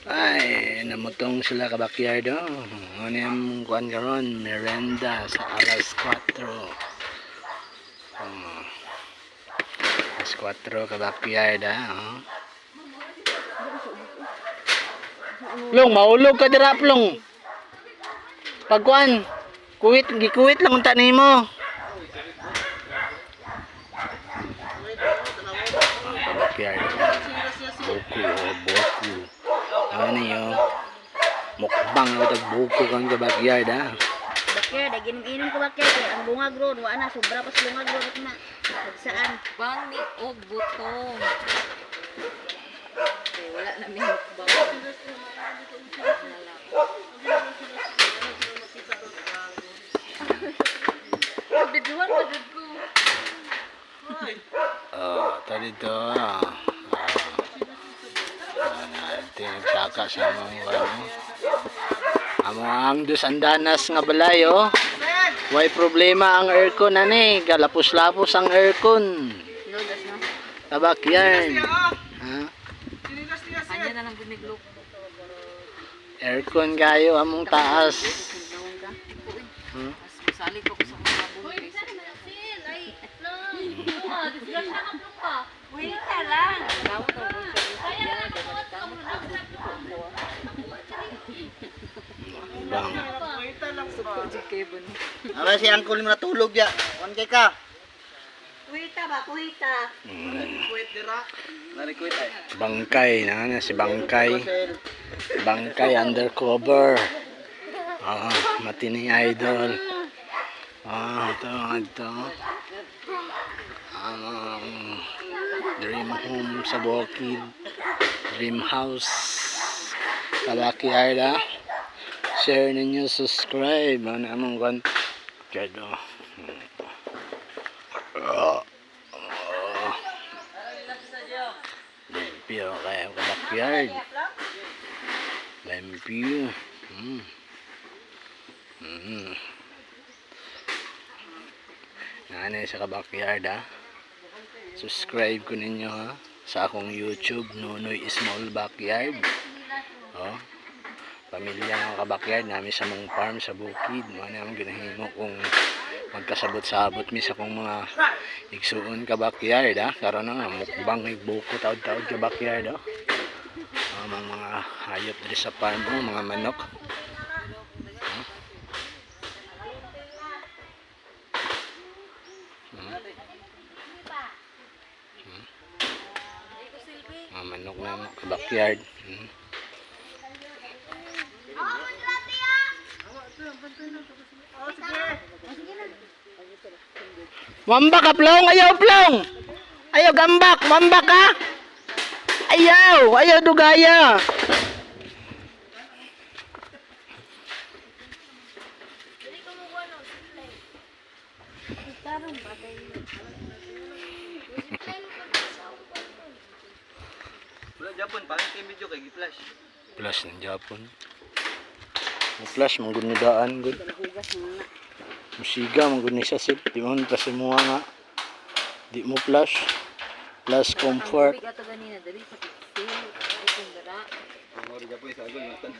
Ay, namutong sila ka backyard oh. Ano yung kuan karon, merenda sa alas 4. Alas 4 ka backyard oh. Long, maulog ka dira plong. Pagkuan, gikuwit lang unta nimo. Ka backyard. Boku. Ano yun? Mukbang na itag buko kang ka backyard ha. Backyard, inom ko backyard. Ang bungag ron, wala na, sobra pa sa bungag ron na. Saan? Bang ni og butong. Okay, wala na may mukbang. Biduan ba ko? Tadi to. Nagsaka sa mga ang dusandanas nga balay oh. Way problema ang aircon ani, galapos-lapos ang aircon. No, das no. Sa backyard. Ha? Anya na lang biniglok. Aircon kayo among taas. Mas masali ko sa mga buntis. Wait ka lang. Bang. Ara si angkol mo natulog ya. Wan kay ka. Kuwita ba, kuwita. Kuwit dira. Nari kuwit ay. Bangkay na si Bangkay. Bangkay undercover. Matining idol. Ito. Dream home sa Bukid. Dream house. Sa backyard ha. Share ninyo, subscribe. Ano among kan. Kado. Limpyo kaya ka backyard. Limpyo. Nanay sa backyard ha. Subscribe ko ninyo ha. Sa akong YouTube, Nonoy Small Backyard. Oh. Pamilya ng kabakyard namin sa mong farm sa Bukid. Ano ang ginahimo kung magkasabot-sabot mi sa kong mga igsuon kabakyard ha. Karon na mukbang igbuko taod-taod kabakyard ha. Mga hayop diri sa farm mo, mga manok. Mga manok na kabakyard. Mambak ka plong, ayaw plong. Ayaw gambak, mambak ka. Ayaw dugaya. Wala Japon pangit kay video kay gi-flash. Flash ng Japon. Flash mong gunidaan gud. Musiga mong guni siya sip. Di mo kasi muha nga. Di mo flash. Plus comfort. Bigato ganina dali sa pixel. Ay kundara. Mo ri Japon sa agol natan.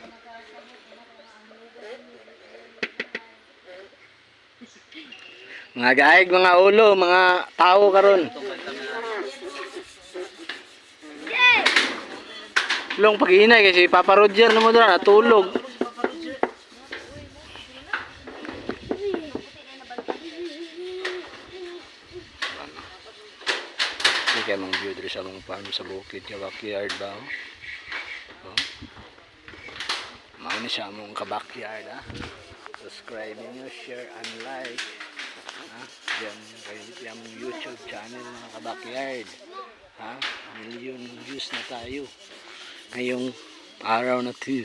Mga gaig, mga ulo, mga tao karon. Long pag-iinay kasi Papa Roger na mo doon natulog. Hindi kayo mga view dito sa mga farm sa Bukid ka-backyard ba? Mauni siya mong ka-backyard ha. Subscribe nyo, share and like. Yan kayo yung YouTube channel ng ka-backyard. Million views na tayo ngayong araw na 2.